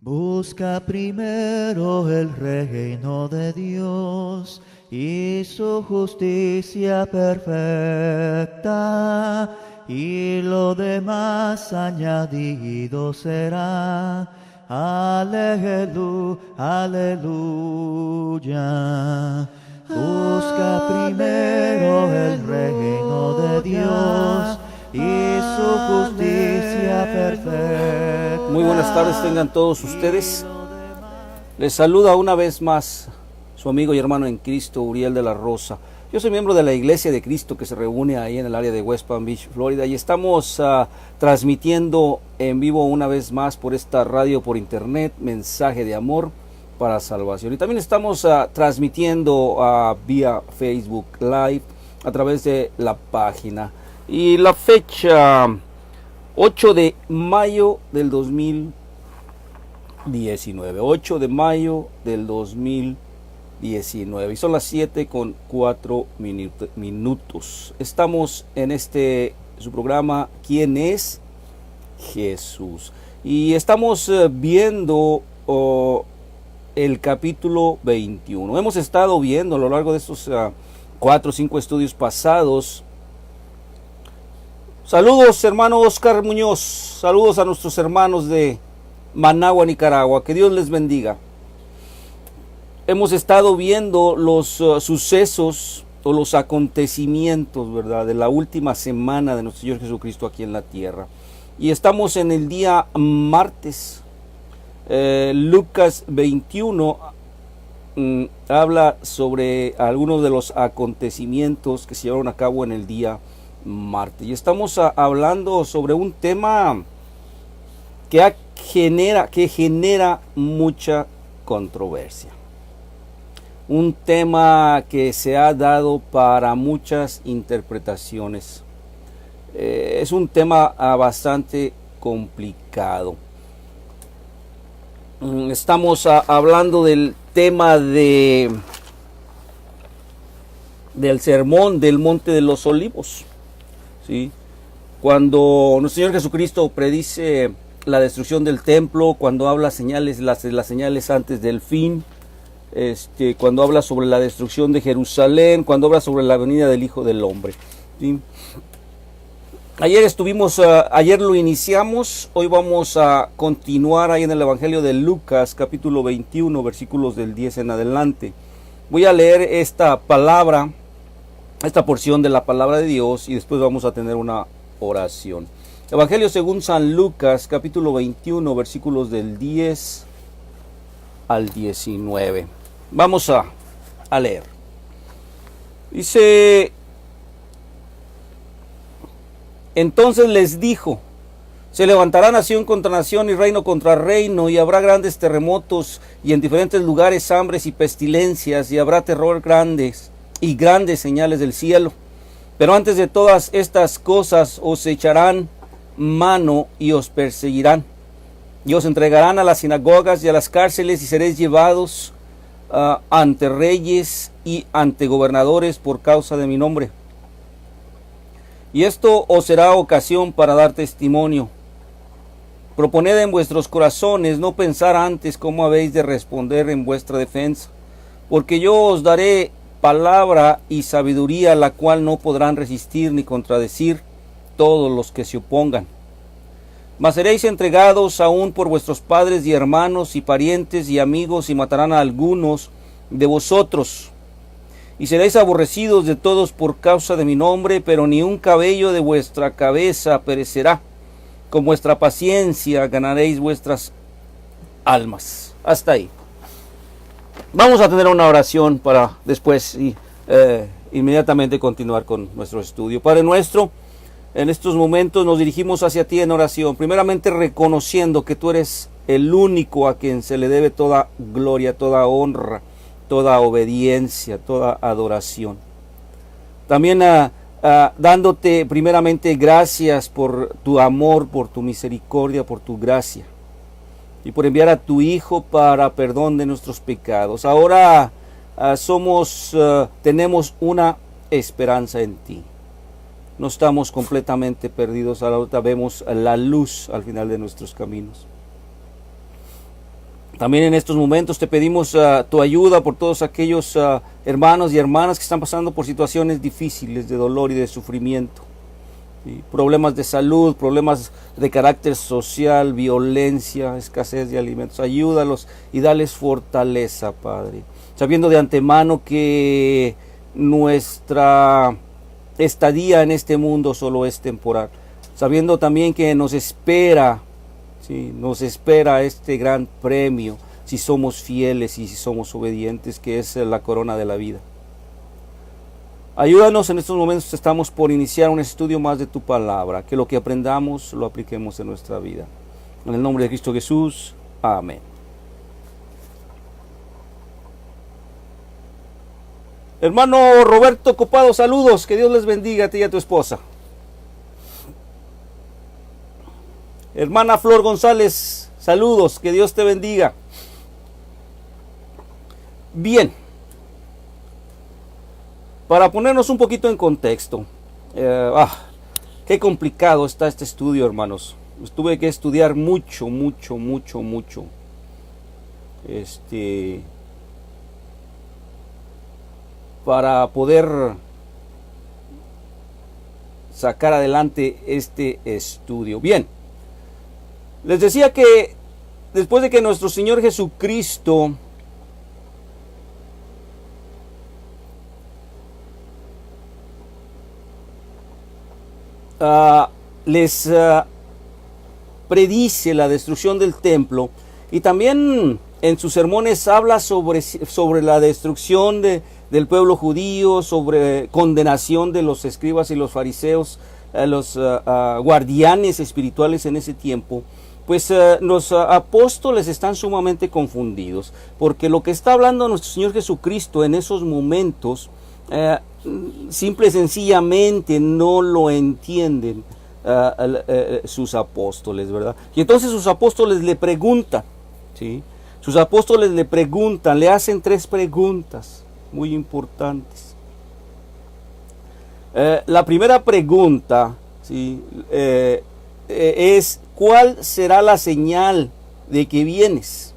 Busca primero el reino de Dios y su justicia perfecta, y lo demás añadido será. Aleluya, aleluya. Busca primero el reino de Dios y su justicia perfecta. Muy buenas tardes tengan todos ustedes. Les saluda una vez más su amigo y hermano en Cristo, Uriel de la Rosa. Yo soy miembro de la Iglesia de Cristo que se reúne ahí en el área de West Palm Beach, Florida, y estamos transmitiendo en vivo una vez más por esta radio por internet, mensaje de amor para salvación. Y también estamos transmitiendo vía Facebook Live a través de la página. Y la fecha 8 de mayo del 2019, 8 de mayo del 2019, y son las 7:04 minutos. Estamos en su programa ¿Quién es Jesús? Y estamos viendo el capítulo 21. Hemos estado viendo a lo largo de estos 4 o 5 estudios pasados. Saludos, hermano Oscar Muñoz. Saludos a nuestros hermanos de Managua, Nicaragua. Que Dios les bendiga. Hemos estado viendo los sucesos o los acontecimientos, ¿verdad?, de la última semana de nuestro Señor Jesucristo aquí en la tierra. Y estamos en el día martes. Lucas 21 habla sobre algunos de los acontecimientos que se llevaron a cabo en el día martes. Y estamos hablando sobre un tema que genera mucha controversia. Un tema que se ha dado para muchas interpretaciones. Es un tema bastante complicado. Estamos hablando del tema del sermón del Monte de los Olivos. ¿Sí? Cuando nuestro Señor Jesucristo predice la destrucción del templo, cuando habla las señales antes del fin, cuando habla sobre la destrucción de Jerusalén, cuando habla sobre la venida del Hijo del Hombre. ¿Sí? Ayer lo iniciamos, hoy vamos a continuar ahí en el Evangelio de Lucas, capítulo 21, versículos del 10 en adelante. Voy a leer esta porción de la palabra de Dios y después vamos a tener una oración. Evangelio según San Lucas, capítulo 21, versículos del 10 al 19. Vamos a leer. Dice: entonces les dijo: se levantará nación contra nación y reino contra reino, y habrá grandes terremotos, y en diferentes lugares hambres y pestilencias, y habrá terror grandes y grandes señales del cielo. Pero antes de todas estas cosas os echarán mano y os perseguirán, y os entregarán a las sinagogas y a las cárceles, y seréis llevados ante reyes y ante gobernadores por causa de mi nombre. Y esto os será ocasión para dar testimonio. Proponed en vuestros corazones no pensar antes cómo habéis de responder en vuestra defensa, porque yo os daré palabra y sabiduría, la cual no podrán resistir ni contradecir todos los que se opongan. Mas seréis entregados aún por vuestros padres y hermanos y parientes y amigos, y matarán a algunos de vosotros. Y seréis aborrecidos de todos por causa de mi nombre, pero ni un cabello de vuestra cabeza perecerá. Con vuestra paciencia ganaréis vuestras almas. Hasta ahí. Vamos a tener una oración para después inmediatamente continuar con nuestro estudio. Padre nuestro, en estos momentos nos dirigimos hacia ti en oración, primeramente reconociendo que tú eres el único a quien se le debe toda gloria, toda honra, toda obediencia, toda adoración. También dándote primeramente gracias por tu amor, por tu misericordia, por tu gracia, y por enviar a tu Hijo para perdón de nuestros pecados. Ahora tenemos una esperanza en ti. No estamos completamente perdidos, ahora vemos la luz al final de nuestros caminos. También en estos momentos te pedimos tu ayuda por todos aquellos hermanos y hermanas que están pasando por situaciones difíciles de dolor y de sufrimiento. ¿Sí? Problemas de salud, problemas de carácter social, violencia, escasez de alimentos. Ayúdalos y dales fortaleza, Padre. Sabiendo de antemano que nuestra estadía en este mundo solo es temporal. Sabiendo también que nos espera, ¿sí? Nos espera este gran premio si somos fieles y si somos obedientes, que es la corona de la vida. Ayúdanos en estos momentos, estamos por iniciar un estudio más de tu palabra, que lo que aprendamos lo apliquemos en nuestra vida. En el nombre de Cristo Jesús, amén. Hermano Roberto Copado, saludos, que Dios les bendiga a ti y a tu esposa. Hermana Flor González, saludos, que Dios te bendiga. Bien. Para ponernos un poquito en contexto, qué complicado está este estudio, hermanos. Tuve que estudiar mucho. Para poder sacar adelante este estudio. Bien, les decía que después de que nuestro Señor Jesucristo les predice la destrucción del templo, y también en sus sermones habla sobre la destrucción del pueblo judío, sobre condenación de los escribas y los fariseos, los guardianes espirituales en ese tiempo. Pues los apóstoles están sumamente confundidos, porque lo que está hablando nuestro Señor Jesucristo en esos momentos, simple y sencillamente no lo entienden sus apóstoles, ¿verdad? Y entonces sus apóstoles le preguntan, ¿sí? Sus apóstoles le preguntan, le hacen 3 preguntas muy importantes. La primera pregunta, ¿sí? Es: ¿cuál será la señal de que vienes?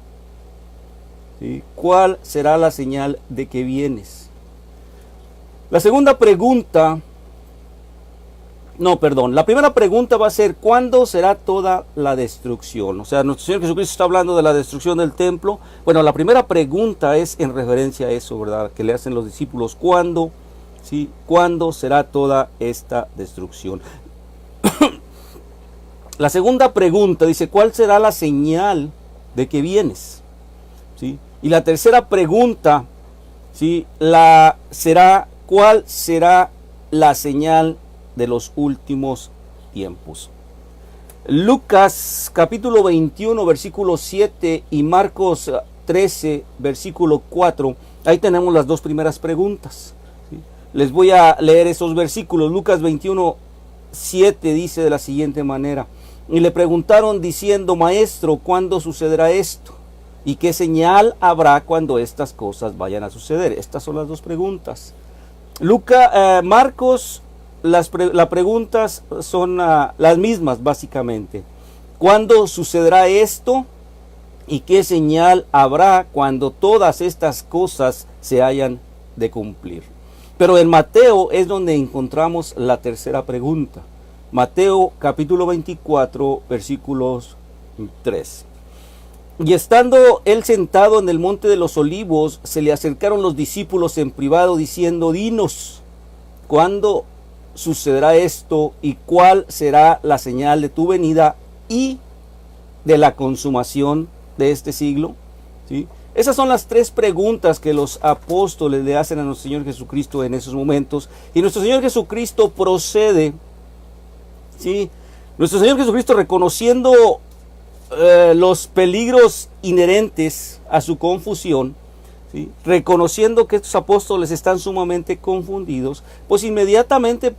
¿Sí? ¿Cuál será la señal de que vienes? La segunda pregunta, la primera pregunta va a ser: ¿cuándo será toda la destrucción? O sea, nuestro Señor Jesucristo está hablando de la destrucción del templo. Bueno, la primera pregunta es en referencia a eso, ¿verdad? Que le hacen los discípulos: ¿cuándo? ¿Sí? ¿Cuándo será toda esta destrucción? La segunda pregunta dice: ¿cuál será la señal de que vienes? ¿Sí? Y la tercera pregunta, ¿sí? ¿Cuál será la señal de los últimos tiempos? Lucas capítulo 21 versículo 7 y Marcos 13 versículo 4, ahí tenemos las 2 primeras preguntas, ¿sí? Les voy a leer esos versículos. Lucas 21, 7 dice de la siguiente manera: y le preguntaron diciendo: Maestro, ¿cuándo sucederá esto? ¿Y qué señal habrá cuando estas cosas vayan a suceder? Estas son las 2 preguntas. Marcos, las preguntas son las mismas básicamente. ¿Cuándo sucederá esto? ¿Y qué señal habrá cuando todas estas cosas se hayan de cumplir? Pero en Mateo es donde encontramos la tercera pregunta. Mateo capítulo 24 versículos 3. Y estando él sentado en el monte de los olivos, se le acercaron los discípulos en privado diciendo: Dinos, ¿cuándo sucederá esto? ¿Y cuál será la señal de tu venida y de la consumación de este siglo? ¿Sí? Esas son las 3 preguntas que los apóstoles le hacen a nuestro Señor Jesucristo en esos momentos. Y nuestro Señor Jesucristo procede, ¿sí? Nuestro Señor Jesucristo, reconociendo los peligros inherentes a su confusión, ¿sí? Reconociendo que estos apóstoles están sumamente confundidos, pues inmediatamente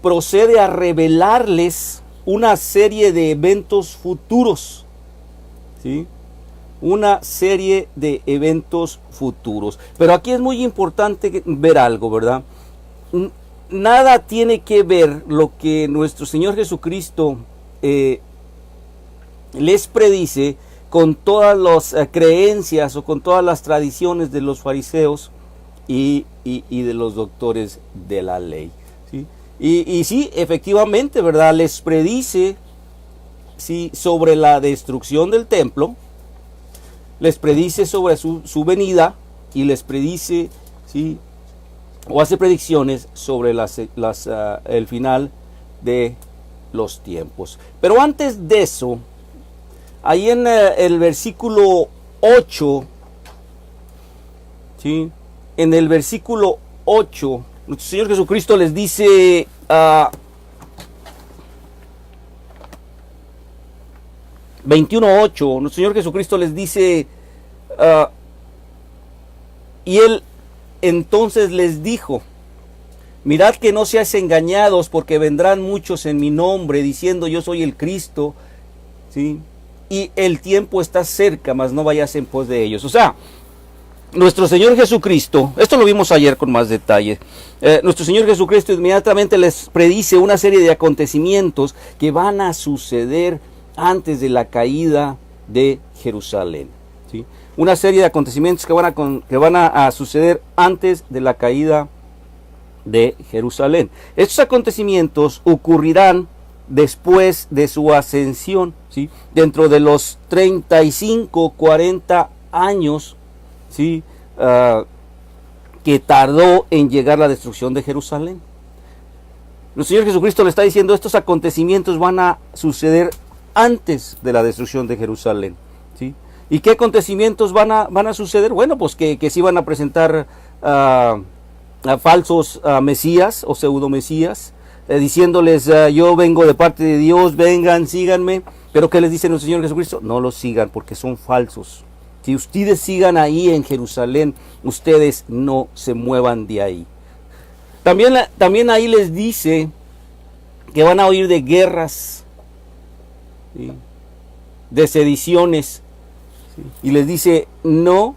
procede a revelarles una serie de eventos futuros, ¿sí? Una serie de eventos futuros. Pero aquí es muy importante ver algo, ¿verdad? Nada tiene que ver lo que nuestro Señor Jesucristo les predice con todas las creencias o con todas las tradiciones de los fariseos y de los doctores de la ley. ¿Sí? Y sí, efectivamente, ¿verdad? Les predice, sí, sobre la destrucción del templo, les predice sobre su venida y les predice, sí, o hace predicciones sobre el final de los tiempos. Pero antes de eso, ahí en el versículo 8, ¿sí? En el versículo 8, nuestro Señor Jesucristo les dice, 21:8, nuestro Señor Jesucristo les dice, y Él entonces les dijo, mirad que no seáis engañados, porque vendrán muchos en mi nombre, diciendo yo soy el Cristo, ¿sí? Y el tiempo está cerca, mas no vayas en pos de ellos. O sea, nuestro Señor Jesucristo, esto lo vimos ayer con más detalle, nuestro Señor Jesucristo inmediatamente les predice una serie de acontecimientos que van a suceder antes de la caída de Jerusalén, ¿sí? Una serie de acontecimientos que van a suceder antes de la caída de Jerusalén. Estos acontecimientos ocurrirán después de su ascensión, ¿sí? Dentro de los 35, 40 años, ¿sí? Que tardó en llegar la destrucción de Jerusalén. El Señor Jesucristo le está diciendo, estos acontecimientos van a suceder antes de la destrucción de Jerusalén, ¿sí? ¿Y qué acontecimientos van a suceder? Bueno, pues que se iban a presentar a falsos mesías o pseudo mesías, diciéndoles, yo vengo de parte de Dios, vengan, síganme. Pero ¿qué les dice el Señor Jesucristo? No los sigan porque son falsos. Si ustedes sigan ahí en Jerusalén, ustedes no se muevan de ahí. También ahí les dice que van a oír de guerras, ¿sí? De sediciones, ¿sí? Y les dice, no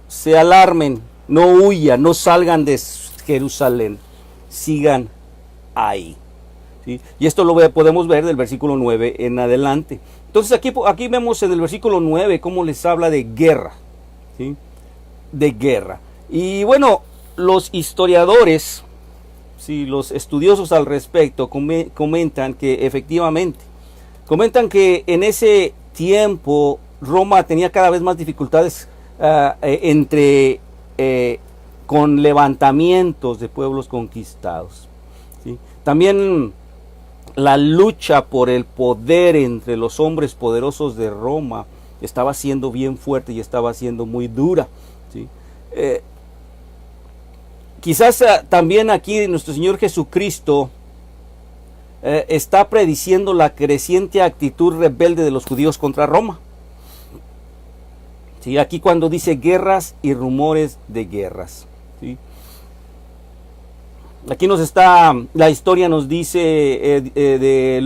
se alarmen, no huyan, no salgan de Jerusalén, sigan ahí, ¿sí? Y esto lo podemos ver del versículo 9 en adelante. Entonces aquí vemos en el versículo 9 cómo les habla de guerra, ¿sí? De guerra. Y bueno, los historiadores, ¿sí? Los estudiosos al respecto comentan que efectivamente, en ese tiempo Roma tenía cada vez más dificultades con levantamientos de pueblos conquistados, ¿sí? También la lucha por el poder entre los hombres poderosos de Roma estaba siendo bien fuerte y estaba siendo muy dura, ¿sí? Quizás también aquí nuestro Señor Jesucristo está prediciendo la creciente actitud rebelde de los judíos contra Roma. ¿Sí? Aquí cuando dice guerras y rumores de guerras, ¿sí? Aquí la historia nos dice de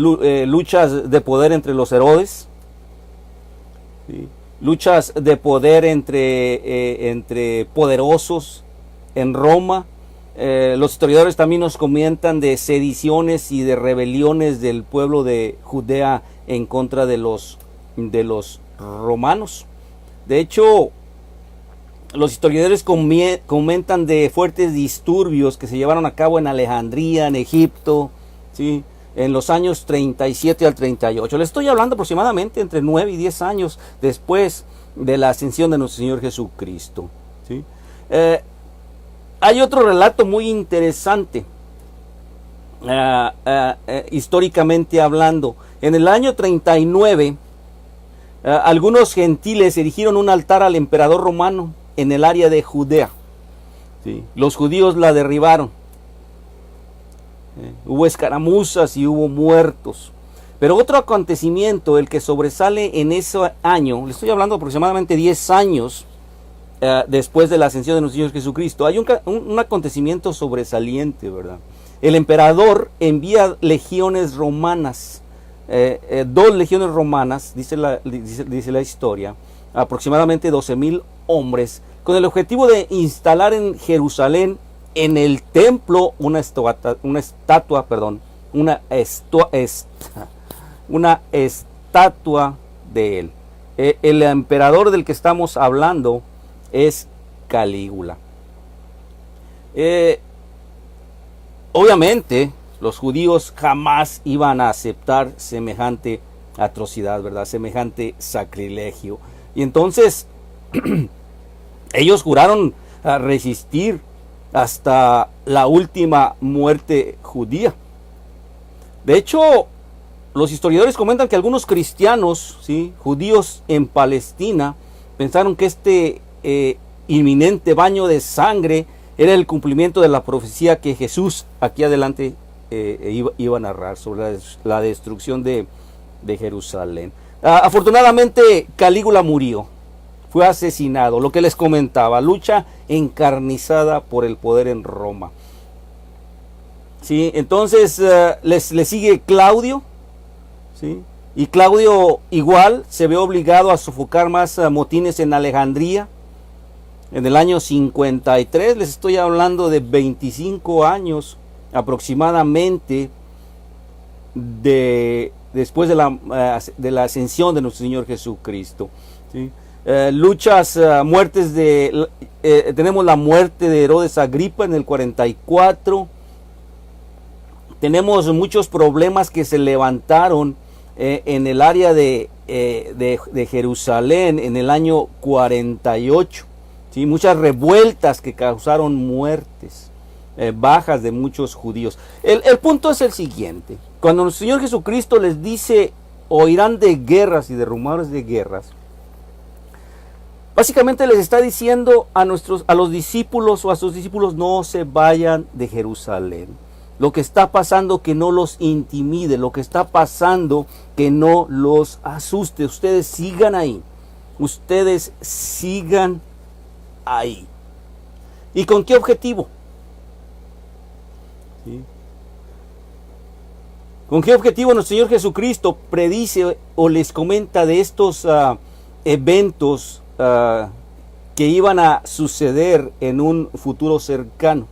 luchas de poder entre los Herodes, ¿sí? Luchas de poder entre poderosos en Roma. Los historiadores también nos comentan de sediciones y de rebeliones del pueblo de Judea en contra de los romanos. De hecho, los historiadores comentan de fuertes disturbios que se llevaron a cabo en Alejandría, en Egipto, ¿sí? En los años 37 al 38. Le estoy hablando aproximadamente entre 9 y 10 años después de la ascensión de nuestro Señor Jesucristo, ¿sí? Hay otro relato muy interesante, históricamente hablando. En el año 39, algunos gentiles erigieron un altar al emperador romano en el área de Judea, ¿sí? Los judíos la derribaron. Hubo escaramuzas y hubo muertos. Pero otro acontecimiento, el que sobresale en ese año, le estoy hablando aproximadamente 10 años después de la ascensión de nuestro Señor Jesucristo, hay un acontecimiento sobresaliente, ¿verdad? El emperador envía legiones romanas, 2 legiones romanas, dice la historia, aproximadamente 12,000 hombres, con el objetivo de instalar en Jerusalén, en el templo, una estatua una estatua de él. El emperador del que estamos hablando es Calígula. Obviamente los judíos jamás iban a aceptar semejante atrocidad, ¿verdad? Semejante sacrilegio. Y entonces ellos juraron a resistir hasta la última muerte judía. De hecho, los historiadores comentan que algunos cristianos, ¿sí?, judíos en Palestina, pensaron que este inminente baño de sangre era el cumplimiento de la profecía que Jesús aquí adelante iba a narrar sobre la destrucción de Jerusalén. Afortunadamente Calígula murió, fue asesinado, lo que les comentaba, lucha encarnizada por el poder en Roma. ¿Sí? Entonces le sigue Claudio, ¿sí? Y Claudio igual se ve obligado a sofocar más motines en Alejandría. En el año 53, les estoy hablando de 25 años aproximadamente después de la ascensión de nuestro Señor Jesucristo. ¿Sí? Muertes tenemos la muerte de Herodes Agripa en el 44. Tenemos muchos problemas que se levantaron en el área de Jerusalén en el año 48. ¿Sí? Muchas revueltas que causaron muertes, bajas de muchos judíos. El punto es el siguiente: cuando el Señor Jesucristo les dice, oirán de guerras y de rumores de guerras, básicamente les está diciendo a los discípulos o a sus discípulos, no se vayan de Jerusalén. Lo que está pasando, que no los intimide. Lo que está pasando, que no los asuste. Ustedes sigan ahí. Ustedes sigan ahí. ¿Y con qué objetivo? ¿Sí? ¿Con qué objetivo nuestro Señor Jesucristo predice o les comenta de estos eventos que iban a suceder en un futuro cercano?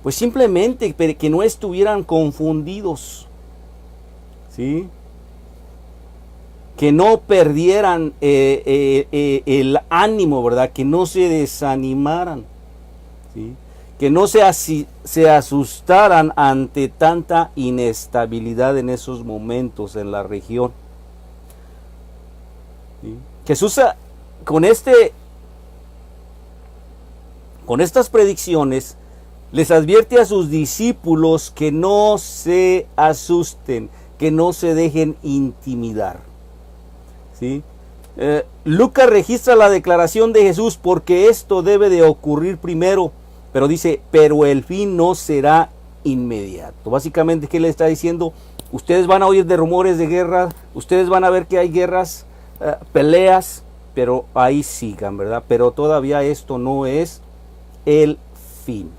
Pues simplemente que no estuvieran confundidos, ¿sí? Que no perdieran el ánimo, ¿verdad? Que no se desanimaran, ¿sí? Que no se asustaran ante tanta inestabilidad en esos momentos en la región. ¿Sí? Jesús con estas predicciones les advierte a sus discípulos que no se asusten, que no se dejen intimidar. ¿Sí? Lucas registra la declaración de Jesús, porque esto debe de ocurrir primero, pero dice, pero el fin no será inmediato. Básicamente, ¿qué le está diciendo? Ustedes van a oír de rumores de guerra, ustedes van a ver que hay guerras, peleas, pero ahí sigan, ¿verdad? Pero todavía esto no es el fin.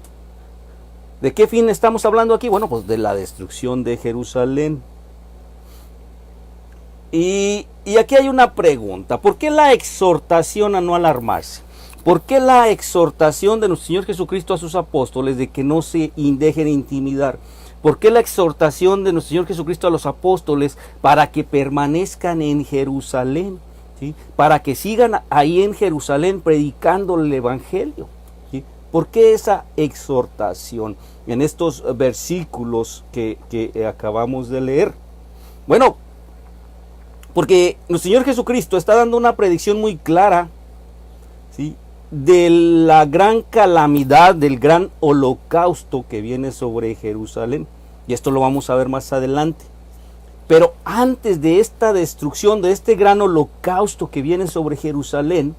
¿De qué fin estamos hablando aquí? Bueno, pues de la destrucción de Jerusalén. Y aquí hay una pregunta: ¿por qué la exhortación a no alarmarse? ¿Por qué la exhortación de nuestro Señor Jesucristo a sus apóstoles de que no se dejen intimidar? ¿Por qué la exhortación de nuestro Señor Jesucristo a los apóstoles para que permanezcan en Jerusalén? ¿Sí? Para que sigan ahí en Jerusalén predicando el Evangelio. ¿Sí? ¿Por qué esa exhortación en estos versículos que acabamos de leer? Bueno, porque nuestro Señor Jesucristo está dando una predicción muy clara, ¿sí?, de la gran calamidad, del gran holocausto que viene sobre Jerusalén. Y esto lo vamos a ver más adelante. Pero antes de esta destrucción, de este gran holocausto que viene sobre Jerusalén,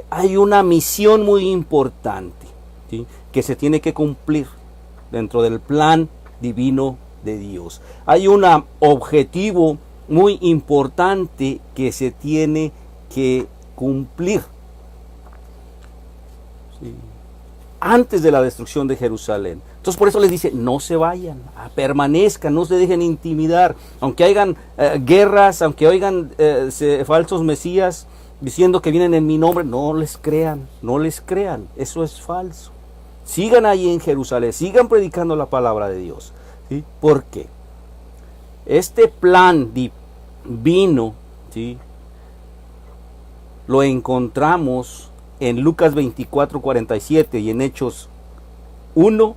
hay una misión muy importante, ¿sí?, que se tiene que cumplir dentro del plan divino de Dios. Hay un objetivo muy importante que se tiene que cumplir, ¿sí?, antes de la destrucción de Jerusalén. Entonces por eso les dice, no se vayan, permanezcan, no se dejen intimidar. Aunque hayan guerras, aunque oigan falsos mesías diciendo que vienen en mi nombre, no les crean, no les crean, eso es falso. Sigan ahí en Jerusalén, sigan predicando la palabra de Dios, ¿sí? ¿Por qué? Este plan vino, ¿sí?, lo encontramos en Lucas 24:47 y en Hechos 1,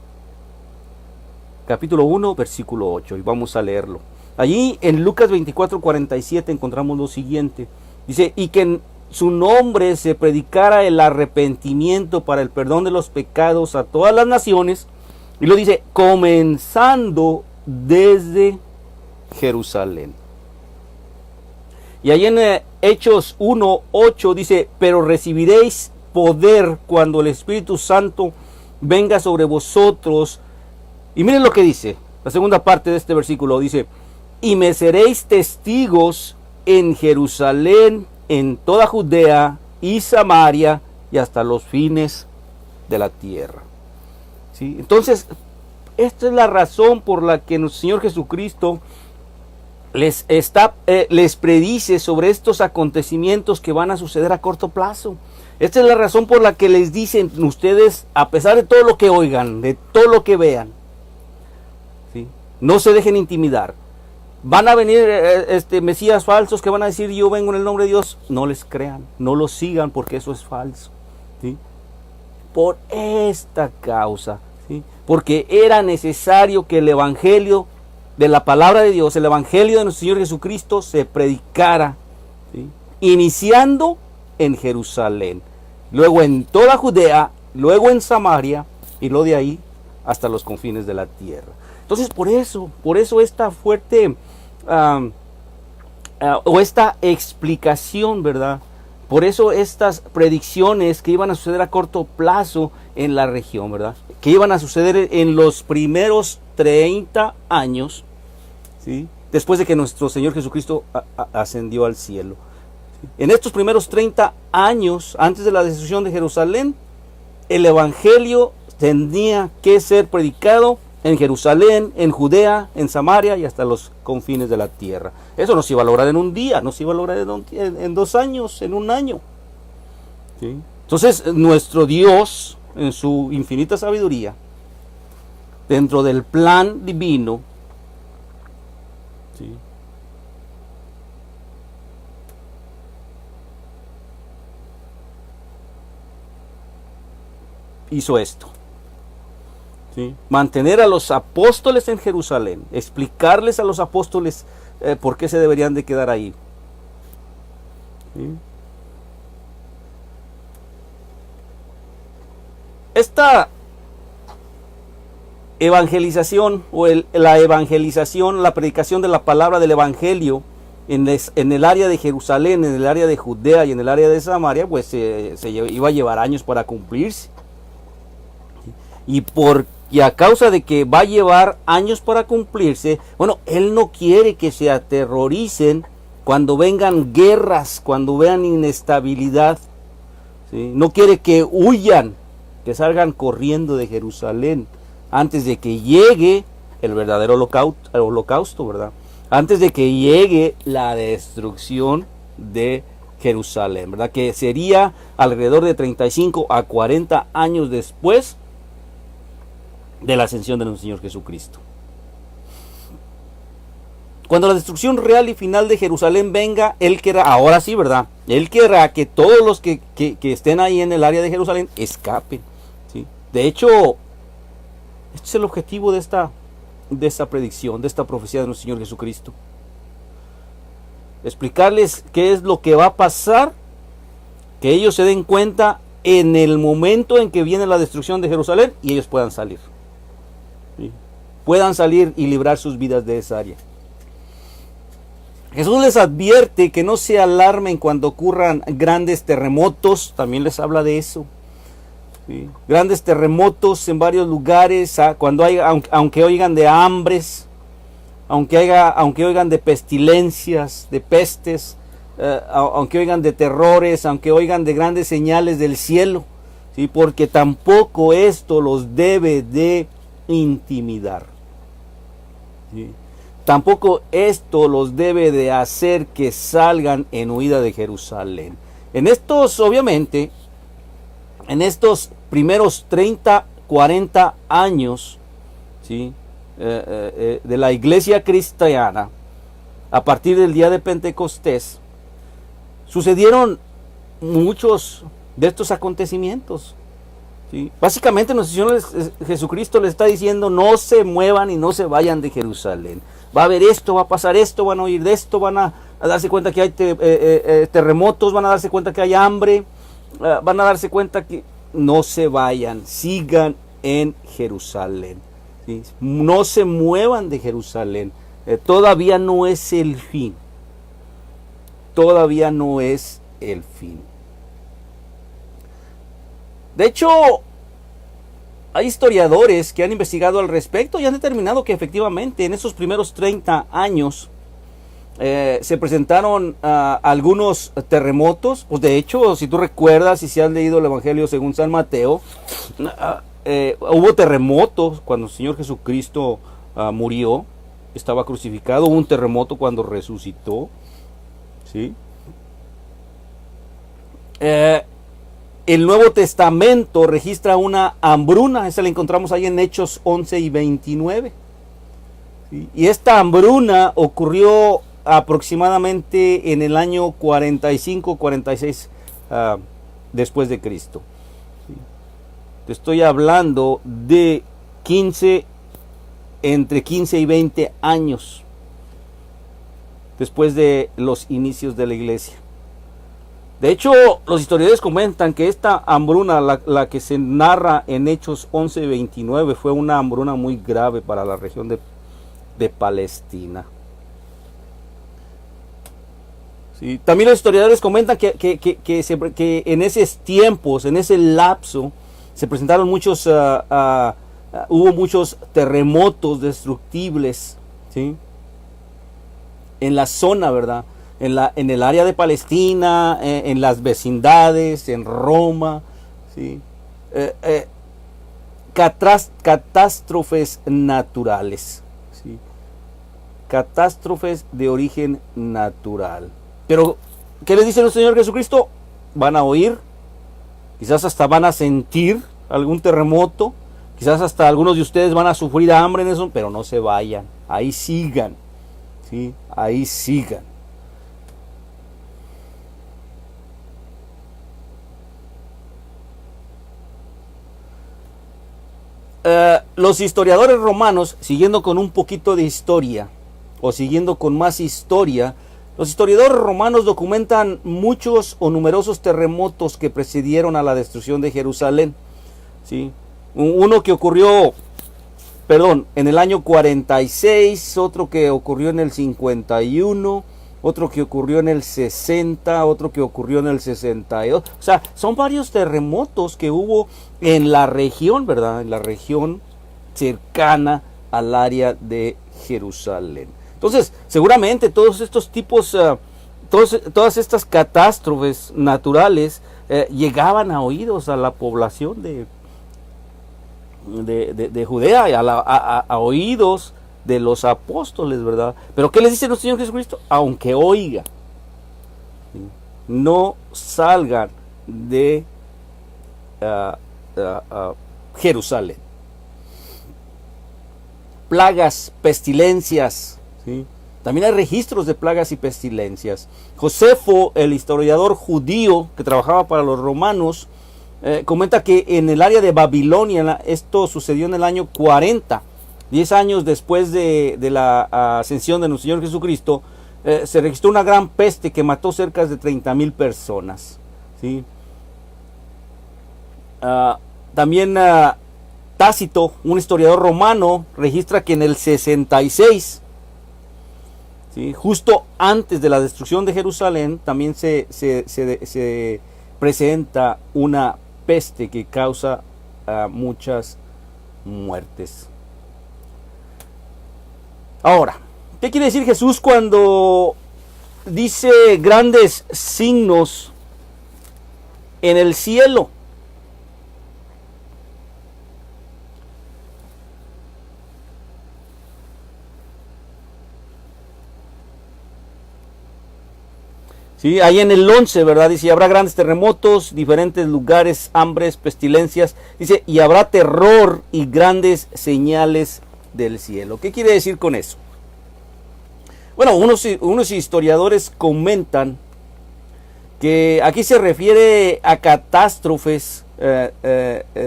capítulo 1, versículo 8, y vamos a leerlo. Allí en Lucas 24:47 encontramos lo siguiente. Dice, y que en su nombre se predicara el arrepentimiento para el perdón de los pecados a todas las naciones, y lo dice, comenzando desde Jerusalén. Y ahí en Hechos 1:8 dice, pero recibiréis poder cuando el Espíritu Santo venga sobre vosotros. Y miren lo que dice, la segunda parte de este versículo dice, y me seréis testigos en Jerusalén, en toda Judea y Samaria y hasta los fines de la tierra. ¿Sí? Entonces, esta es la razón por la que nuestro Señor Jesucristo les predice sobre estos acontecimientos que van a suceder a corto plazo. Esta es la razón por la que les dicen ustedes, a pesar de todo lo que oigan, de todo lo que vean, ¿sí?, no se dejen intimidar. Van a venir mesías falsos que van a decir yo vengo en el nombre de Dios. No les crean, no los sigan porque eso es falso, ¿sí? Por esta causa, ¿sí?, porque era necesario que el evangelio de la palabra de Dios, el evangelio de nuestro Señor Jesucristo se predicara, ¿sí?, iniciando en Jerusalén, luego en toda Judea, luego en Samaria y luego de ahí hasta los confines de la tierra. Entonces por eso esta fuerte o esta explicación, ¿verdad? Por eso estas predicciones que iban a suceder a corto plazo en la región, ¿verdad?, que iban a suceder en los primeros 30 años, ¿sí?, después de que nuestro Señor Jesucristo ascendió al cielo. En estos primeros 30 años, antes de la destrucción de Jerusalén, el evangelio tenía que ser predicado en Jerusalén, en Judea, en Samaria y hasta los confines de la tierra. Eso no se iba a lograr en un día, no se iba a lograr en 2 años, en 1 año. ¿Sí? Entonces, nuestro Dios, en su infinita sabiduría, dentro del plan divino, ¿sí?, hizo esto, ¿sí?, mantener a los apóstoles en Jerusalén, explicarles a los apóstoles por qué se deberían de quedar ahí, ¿sí? Esta evangelización la predicación de la palabra del evangelio en el área de Jerusalén, en el área de Judea y en el área de Samaria, pues se iba a llevar años para cumplirse. Y a causa de que va a llevar años para cumplirse, bueno, Él no quiere que se aterroricen cuando vengan guerras, cuando vean inestabilidad, ¿sí? No quiere que huyan, que salgan corriendo de Jerusalén antes de que llegue el verdadero holocausto, ¿verdad? Antes de que llegue la destrucción de Jerusalén, ¿verdad? Que sería alrededor de 35 a 40 años después de la ascensión de nuestro Señor Jesucristo. Cuando la destrucción real y final de Jerusalén venga, Él querrá, ahora sí, ¿verdad?, Él querrá que todos los que estén ahí en el área de Jerusalén escapen, ¿sí? De hecho, este es el objetivo de esta predicción, de esta profecía de nuestro Señor Jesucristo. Explicarles qué es lo que va a pasar, que ellos se den cuenta en el momento en que viene la destrucción de Jerusalén y ellos puedan salir. ¿Sí? Puedan salir y librar sus vidas de esa área. Jesús les advierte que no se alarmen cuando ocurran grandes terremotos, también les habla de eso. ¿Sí? Grandes terremotos en varios lugares, cuando aunque oigan de hambres, aunque oigan de pestilencias, de pestes, aunque oigan de terrores, aunque oigan de grandes señales del cielo, ¿sí? Porque tampoco esto los debe de intimidar, ¿sí? Tampoco esto los debe de hacer que salgan en huida de Jerusalén. Obviamente, en estos primeros 30, 40 años, ¿sí?, de la iglesia cristiana, a partir del día de Pentecostés, sucedieron muchos de estos acontecimientos. ¿Sí? Básicamente nuestro Señor Jesucristo le está diciendo: no se muevan y no se vayan de Jerusalén. Va a haber esto, va a pasar esto, van a oír de esto, van a darse cuenta que hay terremotos, van a darse cuenta que hay hambre, van a darse cuenta que no se vayan, sigan en Jerusalén. ¿Sí? No se muevan de Jerusalén. Todavía no es el fin. Todavía no es el fin. De hecho, hay historiadores que han investigado al respecto y han determinado que efectivamente en esos primeros 30 años se presentaron algunos terremotos. Pues de hecho, si tú recuerdas y si has leído el Evangelio según San Mateo, hubo terremotos cuando el Señor Jesucristo murió, estaba crucificado. Hubo un terremoto cuando resucitó. ¿Sí? El Nuevo Testamento registra una hambruna, esa la encontramos ahí en Hechos 11 y 29. ¿Sí? Y esta hambruna ocurrió aproximadamente en el año 45-46 después de Cristo. ¿Sí? Te estoy hablando de entre 15 y 20 años después de los inicios de la iglesia. De hecho, los historiadores comentan que esta hambruna, la que se narra en Hechos 11 y 29, fue una hambruna muy grave para la región de Palestina. Sí, también los historiadores comentan que en esos tiempos, en ese lapso, se presentaron hubo muchos terremotos destructibles, ¿sí? En la zona, ¿verdad? En el área de Palestina, en las vecindades, en Roma, ¿sí? Catástrofes naturales, ¿sí? Catástrofes de origen natural. Pero, ¿qué les dice el Señor Jesucristo? Van a oír, quizás hasta van a sentir algún terremoto, quizás hasta algunos de ustedes van a sufrir hambre en eso, pero no se vayan, ahí sigan, ¿sí? Ahí sigan. Los historiadores romanos, siguiendo con un poquito de historia, o siguiendo con más historia, los historiadores romanos documentan muchos o numerosos terremotos que precedieron a la destrucción de Jerusalén. ¿Sí? Uno que ocurrió, en el año 46, otro que ocurrió en el 51, otro que ocurrió en el 60, otro que ocurrió en el 62. O sea, son varios terremotos que hubo en la región, ¿verdad? En la región cercana al área de Jerusalén. Entonces, seguramente todos estos tipos, todas estas catástrofes naturales llegaban a oídos a la población de Judea, a oídos de los apóstoles, ¿verdad? Pero ¿qué les dice nuestro Señor Jesucristo? Aunque oiga, ¿sí? No salgan de Jerusalén. Plagas, pestilencias, ¿sí? También hay registros de plagas y pestilencias. Josefo, el historiador judío que trabajaba para los romanos, comenta que en el área de Babilonia, esto sucedió en el año 40, 10 años después de la ascensión de nuestro Señor Jesucristo, se registró una gran peste que mató cerca de 30,000 personas. ¿Sí? También Tácito, un historiador romano, registra que en el 66, ¿sí? Justo antes de la destrucción de Jerusalén, también se presenta una peste que causa muchas muertes. Ahora, ¿qué quiere decir Jesús cuando dice grandes signos en el cielo? Sí, ahí en el 11, ¿verdad? Dice, y habrá grandes terremotos, diferentes lugares, hambres, pestilencias. Dice, y habrá terror y grandes señales del cielo. ¿Qué quiere decir con eso? Bueno, unos historiadores comentan que aquí se refiere a catástrofes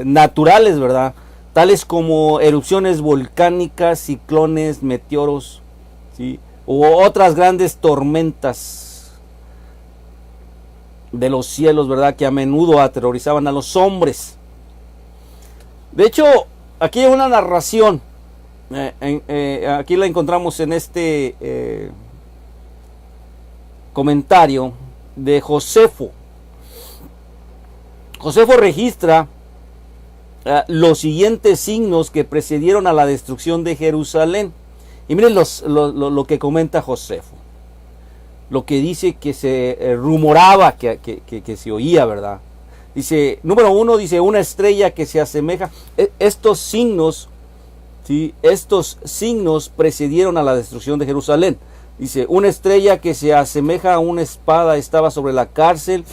naturales, ¿verdad? Tales como erupciones volcánicas, ciclones, meteoros, ¿sí? U otras grandes tormentas de los cielos, ¿verdad? Que a menudo aterrorizaban a los hombres. De hecho, aquí hay una narración, aquí la encontramos en este comentario de Josefo. Josefo registra los siguientes signos que precedieron a la destrucción de Jerusalén. Y miren lo que comenta Josefo. Lo que dice que se rumoraba, que se oía, ¿verdad? Dice, número 1, dice, una estrella que se asemeja. Estos signos, ¿sí? Estos signos precedieron a la destrucción de Jerusalén. Dice, una estrella que se asemeja a una espada estaba sobre la cárcel.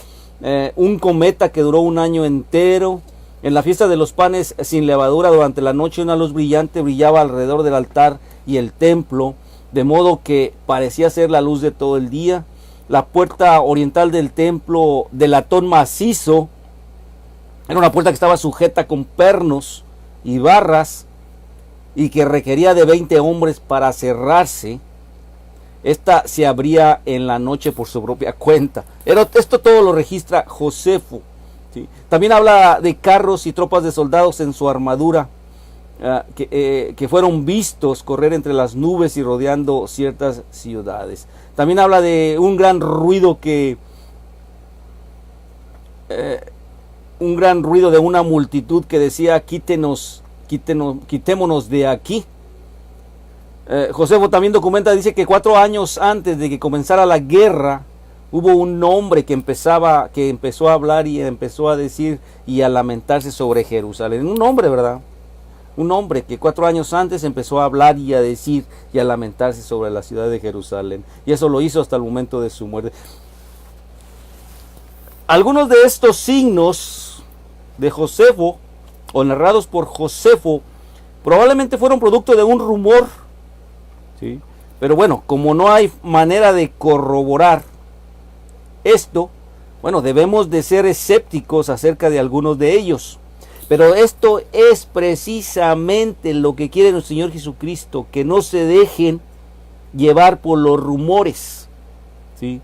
Un cometa que duró un año entero. En la fiesta de los panes sin levadura, durante la noche una luz brillante brillaba alrededor del altar y el templo, de modo que parecía ser la luz de todo el día. La puerta oriental del templo de latón macizo era una puerta que estaba sujeta con pernos y barras y que requería de 20 hombres para cerrarse. Esta se abría en la noche por su propia cuenta. Esto todo lo registra Josefo. ¿Sí? También habla de carros y tropas de soldados en su armadura que fueron vistos correr entre las nubes y rodeando ciertas ciudades. También habla de un gran ruido de una multitud que decía, quitémonos de aquí. Josefo también documenta, dice que 4 años antes de que comenzara la guerra, hubo un hombre que empezó a hablar y empezó a decir y a lamentarse sobre Jerusalén. Un hombre, ¿verdad? Un hombre que 4 años antes empezó a hablar y a decir y a lamentarse sobre la ciudad de Jerusalén. Y eso lo hizo hasta el momento de su muerte. Algunos de estos signos de Josefo, o narrados por Josefo, probablemente fueron producto de un rumor. ¿Sí? Pero bueno, como no hay manera de corroborar esto, bueno, debemos de ser escépticos acerca de algunos de ellos. Pero esto es precisamente lo que quiere nuestro Señor Jesucristo, que no se dejen llevar por los rumores. ¿Sí?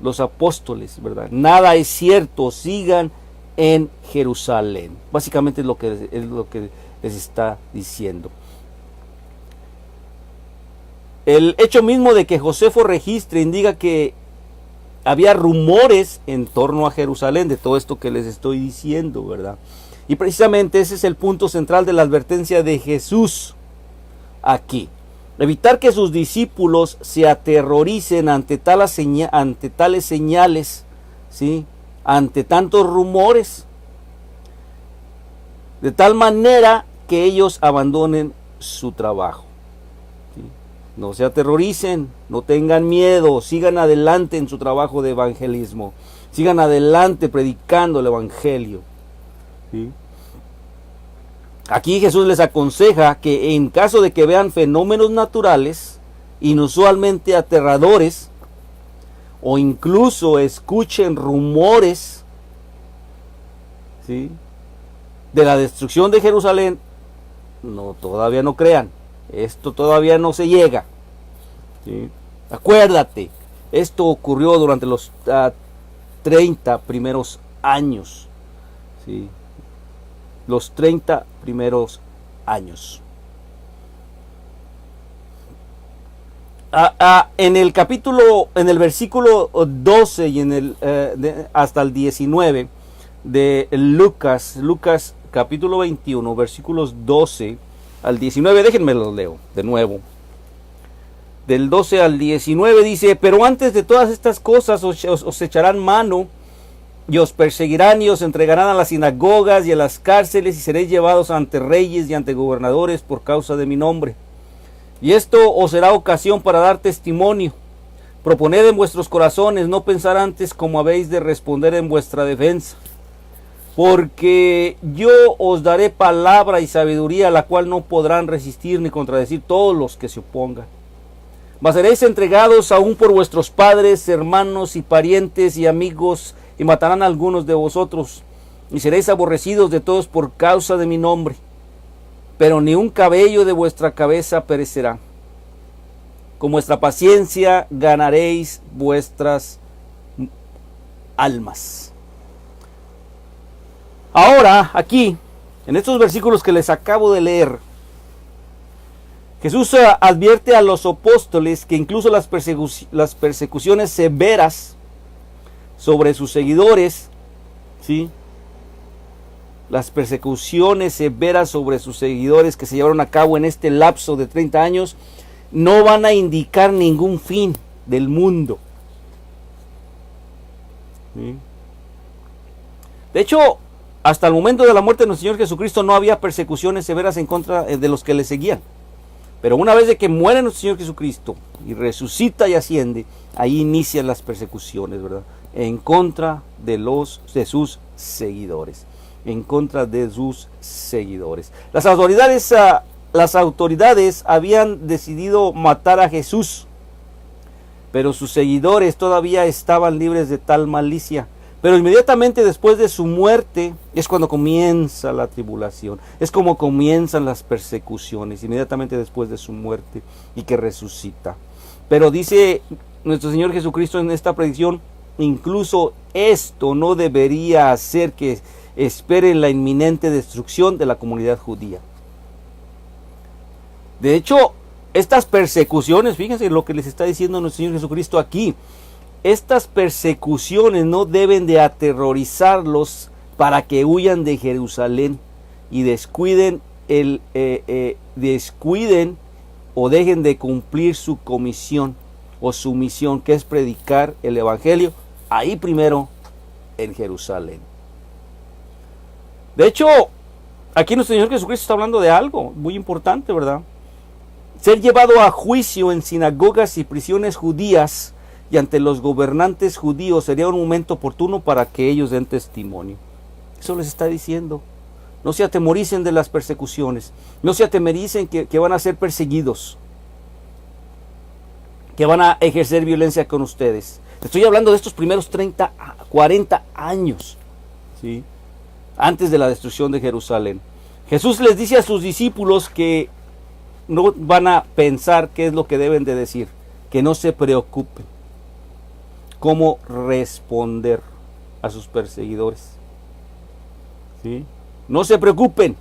Los apóstoles, ¿verdad? Nada es cierto, sigan en Jerusalén. Básicamente es lo que les está diciendo. El hecho mismo de que Josefo registre indica que había rumores en torno a Jerusalén, de todo esto que les estoy diciendo, ¿verdad? Y precisamente ese es el punto central de la advertencia de Jesús aquí. Evitar que sus discípulos se aterroricen ante tales señales, ¿sí? Ante tantos rumores, de tal manera que ellos abandonen su trabajo. ¿Sí? No se aterroricen, no tengan miedo, sigan adelante en su trabajo de evangelismo, sigan adelante predicando el evangelio. ¿Sí? Aquí Jesús les aconseja que en caso de que vean fenómenos naturales, inusualmente aterradores, o incluso escuchen rumores, ¿sí?, de la destrucción de Jerusalén, todavía no crean, esto todavía no se llega. ¿Sí? Acuérdate, esto ocurrió durante los 30 primeros años. ¿Sí? Los 30 primeros años. En el versículo 12 y hasta el 19 de Lucas capítulo 21, versículos 12 al 19, déjenme los leo de nuevo. Del 12 al 19 dice, pero antes de todas estas cosas os echarán mano y os perseguirán y os entregarán a las sinagogas y a las cárceles y seréis llevados ante reyes y ante gobernadores por causa de mi nombre. Y esto os será ocasión para dar testimonio. Proponed en vuestros corazones no pensar antes cómo habéis de responder en vuestra defensa. Porque yo os daré palabra y sabiduría, la cual no podrán resistir ni contradecir todos los que se opongan. Mas seréis entregados aún por vuestros padres, hermanos y parientes y amigos, y matarán a algunos de vosotros, y seréis aborrecidos de todos por causa de mi nombre. Pero ni un cabello de vuestra cabeza perecerá. Con vuestra paciencia ganaréis vuestras almas. Ahora, aquí, en estos versículos que les acabo de leer, Jesús advierte a los apóstoles que incluso las persecuciones severas sobre sus seguidores, ¿sí? Las persecuciones severas sobre sus seguidores que se llevaron a cabo en este lapso de 30 años, no van a indicar ningún fin del mundo. ¿Sí? De hecho, hasta el momento de la muerte de nuestro Señor Jesucristo no había persecuciones severas en contra de los que le seguían. Pero una vez de que muere nuestro Señor Jesucristo y resucita y asciende, ahí inician las persecuciones, ¿verdad? En contra de sus seguidores. En contra de sus seguidores. Las autoridades habían decidido matar a Jesús, pero sus seguidores todavía estaban libres de tal malicia. Pero inmediatamente después de su muerte es cuando comienza la tribulación, es como comienzan las persecuciones, inmediatamente después de su muerte y que resucita. Pero dice nuestro Señor Jesucristo en esta predicción, incluso esto no debería hacer que esperen la inminente destrucción de la comunidad judía. De hecho, estas persecuciones, fíjense lo que les está diciendo nuestro Señor Jesucristo aquí. Estas persecuciones no deben de aterrorizarlos para que huyan de Jerusalén y descuiden o dejen de cumplir su comisión o su misión, que es predicar el evangelio ahí primero en Jerusalén. De hecho, aquí nuestro Señor Jesucristo está hablando de algo muy importante, ¿verdad? Ser llevado a juicio en sinagogas y prisiones judías y ante los gobernantes judíos sería un momento oportuno para que ellos den testimonio. Eso les está diciendo. No se atemoricen de las persecuciones. No se atemoricen que van a ser perseguidos. Que van a ejercer violencia con ustedes. Estoy hablando de estos primeros 40 años, ¿sí? Antes de la destrucción de Jerusalén. Jesús les dice a sus discípulos que no van a pensar qué es lo que deben de decir. Que no se preocupen. Cómo responder a sus perseguidores. ¿Sí? No se preocupen.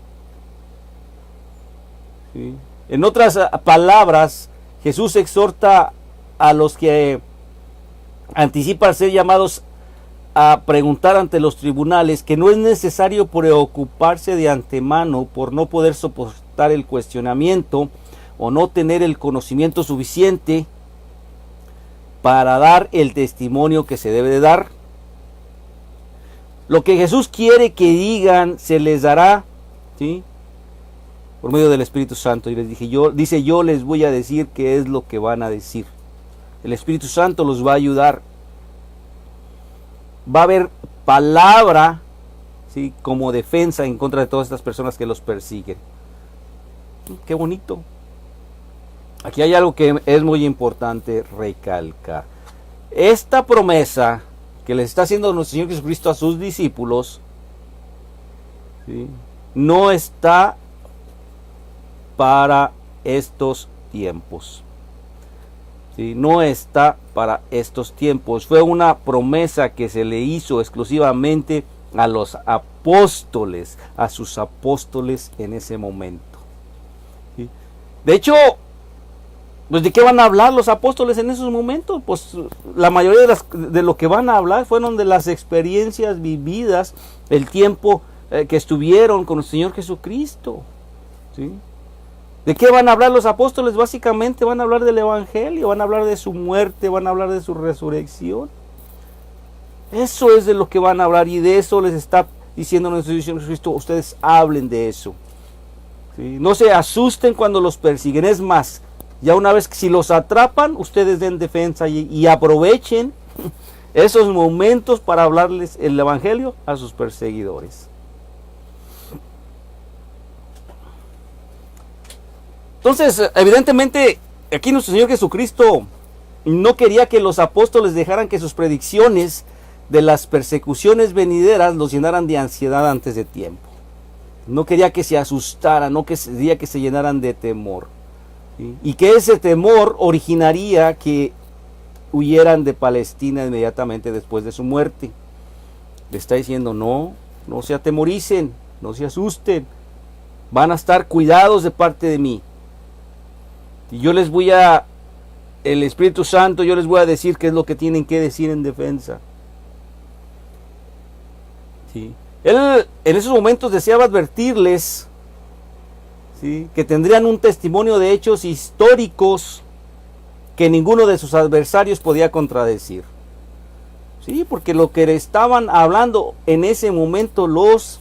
¿Sí? En otras palabras, Jesús exhorta a los que anticipan ser llamados a preguntar ante los tribunales que no es necesario preocuparse de antemano por no poder soportar el cuestionamiento o no tener el conocimiento suficiente para dar el testimonio que se debe de dar. Lo que Jesús quiere que digan se les dará, ¿sí? Por medio del Espíritu Santo. Y les dije, yo les voy a decir qué es lo que van a decir. El Espíritu Santo los va a ayudar. Va a haber palabra, ¿sí? Como defensa en contra de todas estas personas que los persiguen. Qué bonito. Aquí hay algo que es muy importante recalcar. Esta promesa que les está haciendo nuestro Señor Jesucristo a sus discípulos, ¿sí? No está para estos tiempos. ¿Sí? No está para estos tiempos. Fue una promesa que se le hizo exclusivamente a los apóstoles, a sus apóstoles en ese momento. ¿Sí? De hecho, pues, ¿de qué van a hablar los apóstoles en esos momentos? Pues la mayoría de lo que van a hablar fueron de las experiencias vividas, el tiempo que estuvieron con el Señor Jesucristo. ¿Sí? ¿De qué van a hablar los apóstoles? Básicamente van a hablar del evangelio, van a hablar de su muerte, van a hablar de su resurrección. Eso es de lo que van a hablar y de eso les está diciendo nuestro Señor Jesucristo. Ustedes hablen de eso. ¿Sí? No se asusten cuando los persiguen. Es más, ya una vez que si los atrapan, ustedes den defensa y aprovechen esos momentos para hablarles el evangelio a sus perseguidores. Entonces, evidentemente, aquí nuestro Señor Jesucristo no quería que los apóstoles dejaran que sus predicciones de las persecuciones venideras los llenaran de ansiedad antes de tiempo. No quería que se asustaran, no quería que se llenaran de temor. ¿Sí? Y que ese temor originaría que huyeran de Palestina inmediatamente después de su muerte. Le está diciendo, no se atemoricen, no se asusten, van a estar cuidados de parte de mí. Y yo les voy a, el Espíritu Santo, yo les voy a decir qué es lo que tienen que decir en defensa. ¿Sí? Él en esos momentos deseaba advertirles, ¿sí?, que tendrían un testimonio de hechos históricos que ninguno de sus adversarios podía contradecir. Sí, porque lo que le estaban hablando en ese momento los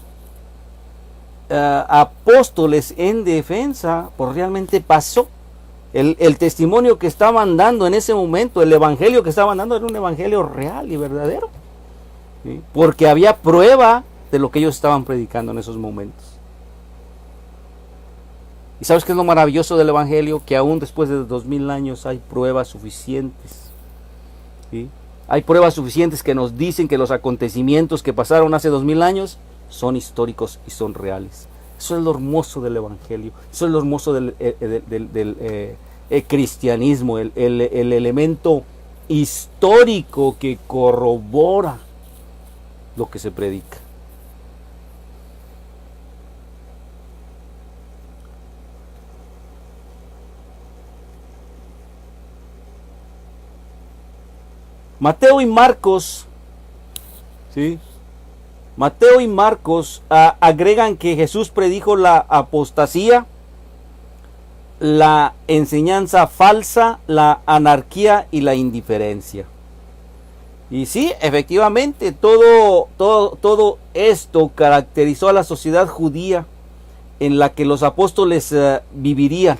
apóstoles en defensa, pues realmente pasó. El testimonio que estaban dando en ese momento, el evangelio que estaban dando era un evangelio real y verdadero. ¿Sí? Porque había prueba de lo que ellos estaban predicando en esos momentos. ¿Y sabes qué es lo maravilloso del evangelio? Que aún después de 2000 años hay pruebas suficientes. ¿Sí? Hay pruebas suficientes que nos dicen que los acontecimientos que pasaron hace 2000 años son históricos y son reales. Eso es lo hermoso del evangelio. Eso es lo hermoso del cristianismo, el elemento histórico que corrobora lo que se predica. Mateo y Marcos, ¿sí? Mateo y Marcos agregan que Jesús predijo la apostasía, la enseñanza falsa, la anarquía y la indiferencia. Y sí, efectivamente, todo esto caracterizó a la sociedad judía en la que los apóstoles vivirían.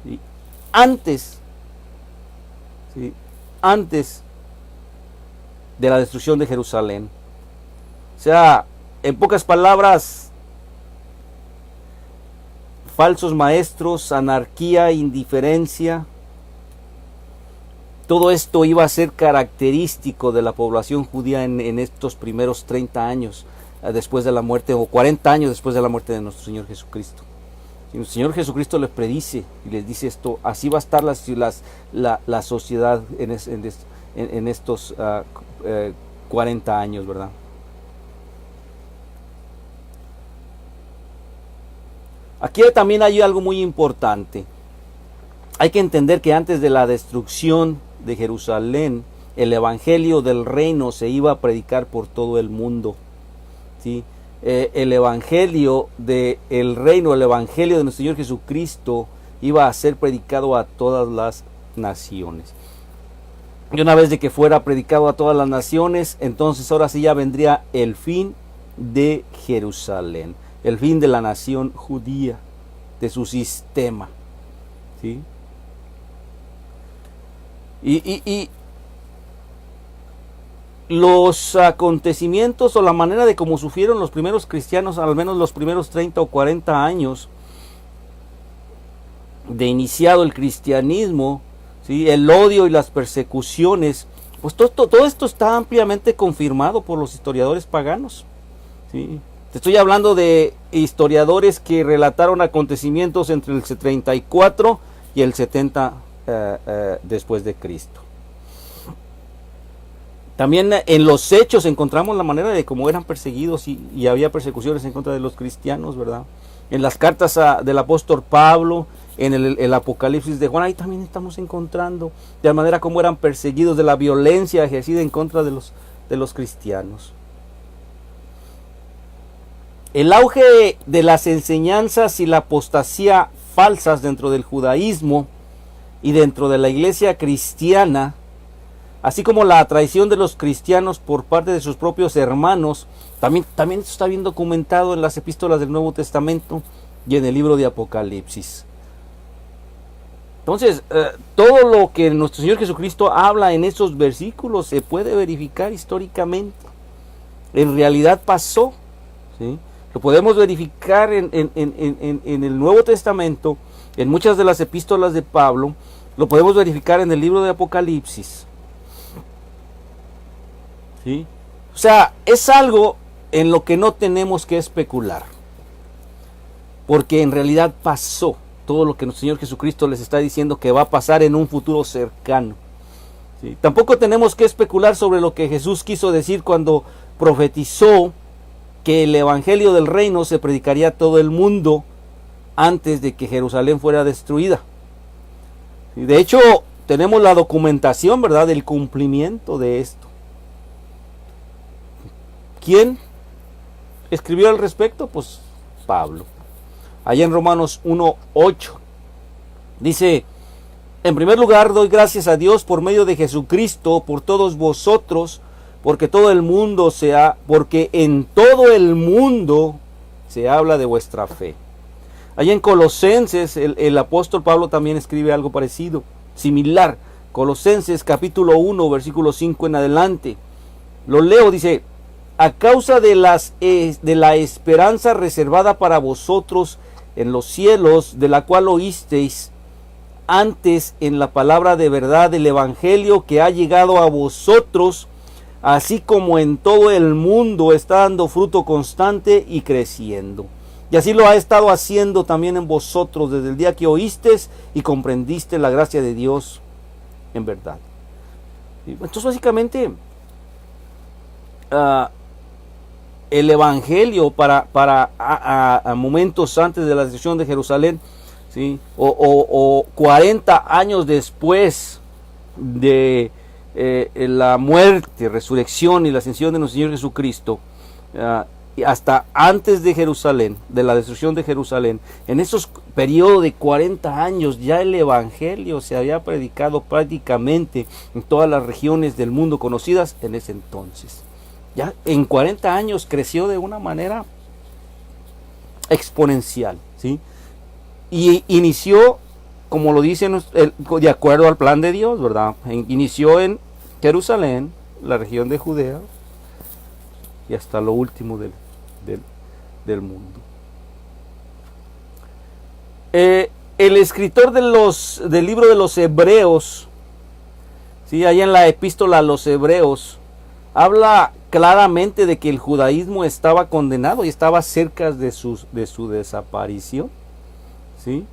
¿Sí? Antes de la destrucción de Jerusalén. O sea, en pocas palabras, falsos maestros, anarquía, indiferencia, todo esto iba a ser característico de la población judía en estos primeros 30 años después de la muerte, o 40 años después de la muerte de nuestro Señor Jesucristo. Y el Señor Jesucristo les predice y les dice esto: así va a estar la sociedad en estos 40 años, ¿verdad? Aquí también hay algo muy importante. Hay que entender que antes de la destrucción de Jerusalén, el evangelio del reino se iba a predicar por todo el mundo, ¿sí? El evangelio del reino, el evangelio de nuestro Señor Jesucristo iba a ser predicado a todas las naciones. Y una vez de que fuera predicado a todas las naciones, entonces ahora sí ya vendría el fin de Jerusalén, el fin de la nación judía, de su sistema, ¿sí? Y los acontecimientos o la manera de cómo sufrieron los primeros cristianos, al menos los primeros 30 o 40 años de iniciado el cristianismo, ¿sí?, el odio y las persecuciones, pues todo esto está ampliamente confirmado por los historiadores paganos, ¿sí? Te estoy hablando de historiadores que relataron acontecimientos entre el 34 y el 70 después de Cristo. También en los hechos encontramos la manera de cómo eran perseguidos y había persecuciones en contra de los cristianos, ¿verdad? En las cartas del apóstol Pablo, en el Apocalipsis de Juan, ahí también estamos encontrando de la manera como eran perseguidos, de la violencia ejercida en contra de los cristianos. El auge de las enseñanzas y la apostasía falsas dentro del judaísmo y dentro de la iglesia cristiana, así como la traición de los cristianos por parte de sus propios hermanos, también esto está bien documentado en las epístolas del Nuevo Testamento y en el libro de Apocalipsis. Entonces, todo lo que nuestro Señor Jesucristo habla en esos versículos se puede verificar históricamente. En realidad pasó, ¿sí? Lo podemos verificar en el Nuevo Testamento, en muchas de las epístolas de Pablo, lo podemos verificar en el libro de Apocalipsis. ¿Sí? O sea, es algo en lo que no tenemos que especular, porque en realidad pasó todo lo que nuestro Señor Jesucristo les está diciendo que va a pasar en un futuro cercano. ¿Sí? Tampoco tenemos que especular sobre lo que Jesús quiso decir cuando profetizó que el evangelio del reino se predicaría a todo el mundo antes de que Jerusalén fuera destruida. ¿Sí? De hecho, tenemos la documentación, ¿verdad?, del cumplimiento de esto. ¿Quién escribió al respecto? Pues Pablo. Allá en Romanos 1:8 dice: en primer lugar, doy gracias a Dios por medio de Jesucristo por todos vosotros, porque en todo el mundo se habla de vuestra fe. Allá en Colosenses, el apóstol Pablo también escribe algo parecido, similar. Colosenses capítulo 1, versículo 5 en adelante. Lo leo, dice: a causa de la esperanza reservada para vosotros en los cielos, de la cual oísteis antes en la palabra de verdad del evangelio que ha llegado a vosotros, así como en todo el mundo está dando fruto constante y creciendo. Y así lo ha estado haciendo también en vosotros desde el día que oísteis y comprendiste la gracia de Dios en verdad. Entonces básicamente el evangelio a momentos antes de la destrucción de Jerusalén, ¿sí?, o 40 años después de la muerte, resurrección y la ascensión de nuestro Señor Jesucristo, hasta antes de Jerusalén, de la destrucción de Jerusalén, en esos periodos de 40 años ya el evangelio se había predicado prácticamente en todas las regiones del mundo conocidas en ese entonces. Ya en 40 años creció de una manera exponencial, ¿sí? Y inició, como lo dice, de acuerdo al plan de Dios, ¿verdad? Inició en Jerusalén, la región de Judea, y hasta lo último del mundo. El escritor del libro de los Hebreos, ¿sí?, allá en la epístola a los Hebreos, habla claramente de que el judaísmo estaba condenado y estaba cerca de su desaparición. ¿Sí?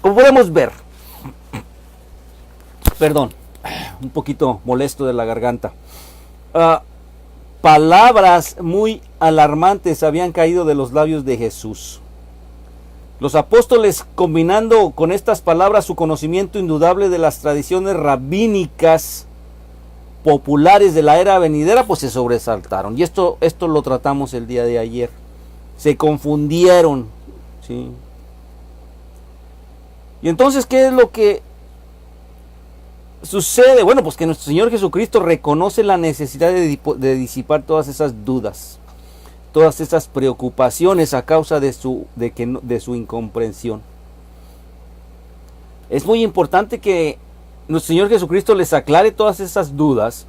Como podemos ver, perdón, un poquito molesto de la garganta, palabras muy alarmantes habían caído de los labios de Jesús. Los apóstoles, combinando con estas palabras su conocimiento indudable de las tradiciones rabínicas populares de la era venidera, pues se sobresaltaron. Y esto lo tratamos el día de ayer. Se confundieron, ¿sí? Y entonces, ¿qué es lo que sucede? Bueno, pues que nuestro Señor Jesucristo reconoce la necesidad de disipar todas esas dudas, todas esas preocupaciones a causa de su incomprensión. Es muy importante que nuestro Señor Jesucristo les aclare todas esas dudas,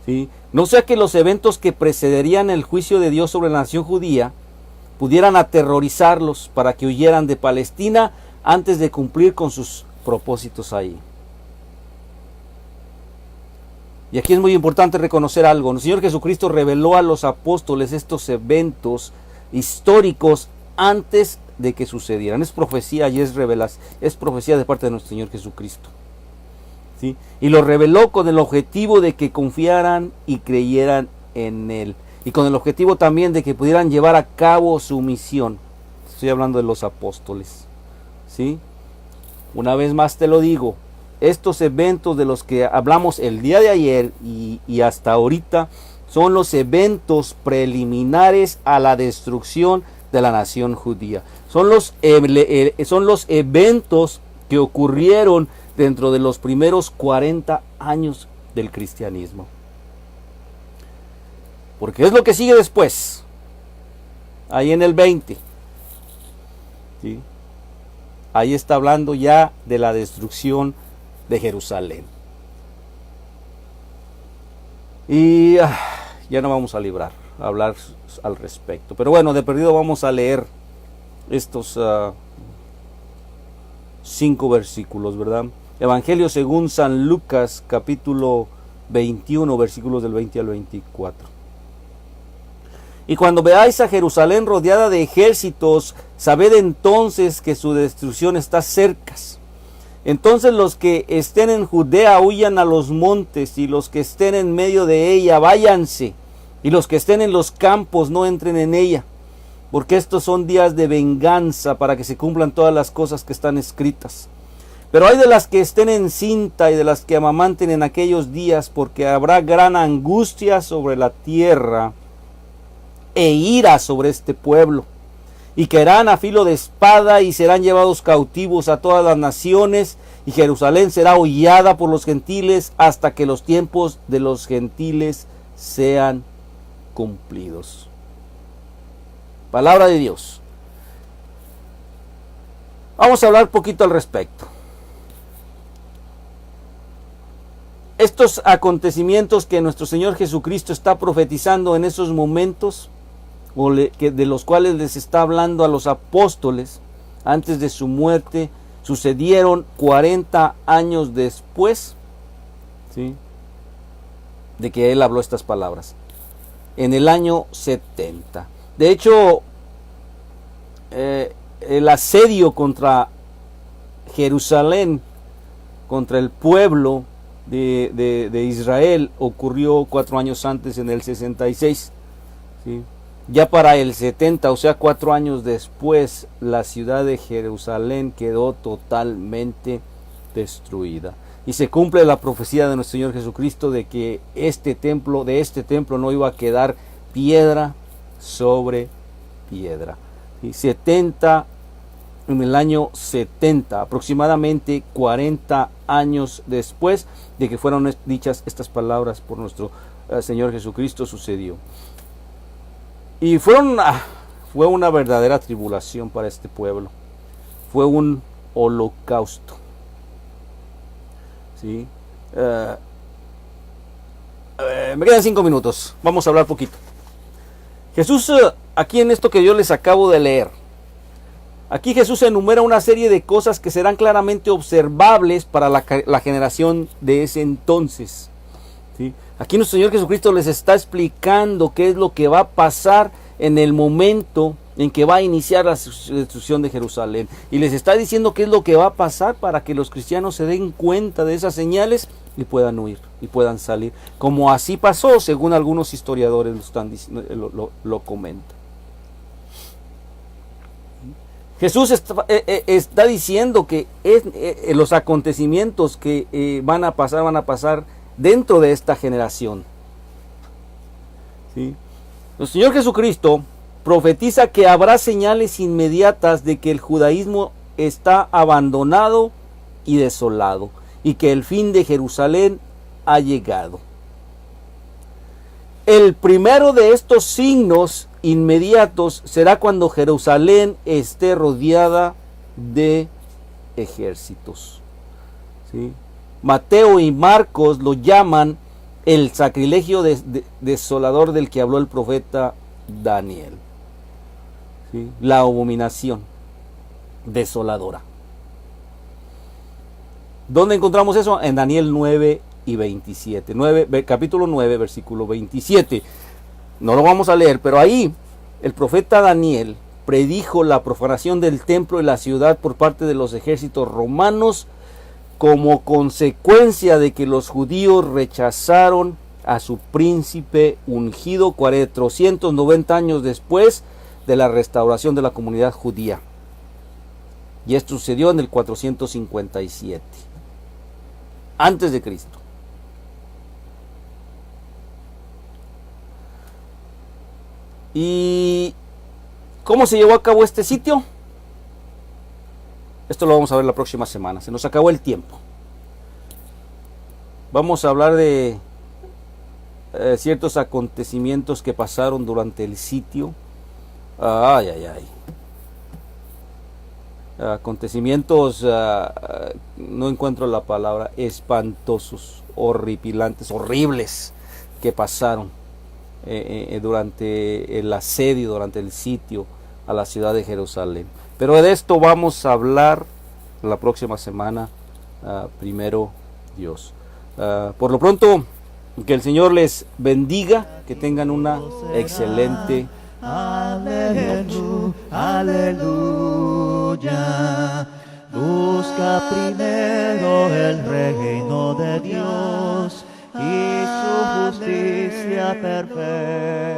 ¿sí? No sea que los eventos que precederían el juicio de Dios sobre la nación judía pudieran aterrorizarlos para que huyeran de Palestina antes de cumplir con sus propósitos ahí. Y aquí es muy importante reconocer algo. El Señor Jesucristo reveló a los apóstoles estos eventos históricos antes de que sucedieran. Es profecía y es profecía de parte de nuestro Señor Jesucristo, ¿sí? Y lo reveló con el objetivo de que confiaran y creyeran en Él. Y con el objetivo también de que pudieran llevar a cabo su misión. Estoy hablando de los apóstoles, ¿sí? Una vez más te lo digo, estos eventos de los que hablamos el día de ayer y hasta ahorita son los eventos preliminares a la destrucción de la nación judía. Son los eventos que ocurrieron dentro de los primeros 40 años del cristianismo. Porque es lo que sigue después, ahí en el 20, ¿sí? Ahí está hablando ya de la destrucción de Jerusalén. Y ya no vamos a hablar al respecto. Pero bueno, de perdido vamos a leer estos 5 versículos, ¿verdad? Evangelio según San Lucas, capítulo 21, versículos del 20 al 24. Y cuando veáis a Jerusalén rodeada de ejércitos, sabed entonces que su destrucción está cerca. Entonces los que estén en Judea huyan a los montes, y los que estén en medio de ella váyanse, y los que estén en los campos no entren en ella, porque estos son días de venganza, para que se cumplan todas las cosas que están escritas. Pero hay de las que estén encinta y de las que amamanten en aquellos días, porque habrá gran angustia sobre la tierra e ira sobre este pueblo, y caerán a filo de espada y serán llevados cautivos a todas las naciones, y Jerusalén será hollada por los gentiles hasta que los tiempos de los gentiles sean cumplidos. Palabra de Dios. Vamos a hablar poquito al respecto. Estos acontecimientos que nuestro Señor Jesucristo está profetizando en esos momentos, de los cuales les está hablando a los apóstoles antes de su muerte, sucedieron 40 años después, ¿sí?, de que Él habló estas palabras, en el año 70. De hecho, el asedio contra Jerusalén, contra el pueblo de Israel, ocurrió 4 años antes, en el 66, ¿sí? Ya para el 70, o sea 4 años después, la ciudad de Jerusalén quedó totalmente destruida. Y se cumple la profecía de nuestro Señor Jesucristo de que de este templo no iba a quedar piedra sobre piedra. Y 70, en el año 70, aproximadamente 40 años después de que fueron dichas estas palabras por nuestro Señor Jesucristo, sucedió. Y fue una verdadera tribulación para este pueblo. Fue un holocausto. ¿Sí? Me quedan 5 minutos. Vamos a hablar poquito. Jesús, aquí en esto que yo les acabo de leer, aquí Jesús enumera una serie de cosas que serán claramente observables para la generación de ese entonces. ¿Sí? Aquí nuestro Señor Jesucristo les está explicando qué es lo que va a pasar en el momento en que va a iniciar la destrucción de Jerusalén. Y les está diciendo qué es lo que va a pasar para que los cristianos se den cuenta de esas señales y puedan huir y puedan salir. Como así pasó, según algunos historiadores lo comentan. Jesús está diciendo que los acontecimientos que van a pasar dentro de esta generación. ¿Sí? El Señor Jesucristo profetiza que habrá señales inmediatas de que el judaísmo está abandonado y desolado, y que el fin de Jerusalén ha llegado. El primero de estos signos inmediatos será cuando Jerusalén esté rodeada de ejércitos. ¿Sí? Mateo y Marcos lo llaman el sacrilegio desolador del que habló el profeta Daniel. ¿Sí? La abominación desoladora. ¿Dónde encontramos eso? En Daniel 9 y 27. Capítulo 9, versículo 27. No lo vamos a leer, pero ahí el profeta Daniel predijo la profanación del templo y la ciudad por parte de los ejércitos romanos, como consecuencia de que los judíos rechazaron a su príncipe ungido 490 años después de la restauración de la comunidad judía. Y esto sucedió en el 457 antes de Cristo. ¿Y cómo se llevó a cabo este sitio? Esto lo vamos a ver la próxima semana. Se nos acabó el tiempo. Vamos a hablar de ciertos acontecimientos que pasaron durante el sitio. Acontecimientos, no encuentro la palabra, espantosos, horripilantes, horribles, que pasaron durante el asedio, durante el sitio a la ciudad de Jerusalén. Pero de esto vamos a hablar la próxima semana, primero Dios. Por lo pronto, que el Señor les bendiga, que tengan una excelente Aleluya, aleluya. Busca primero el reino de Dios y su justicia perfecta.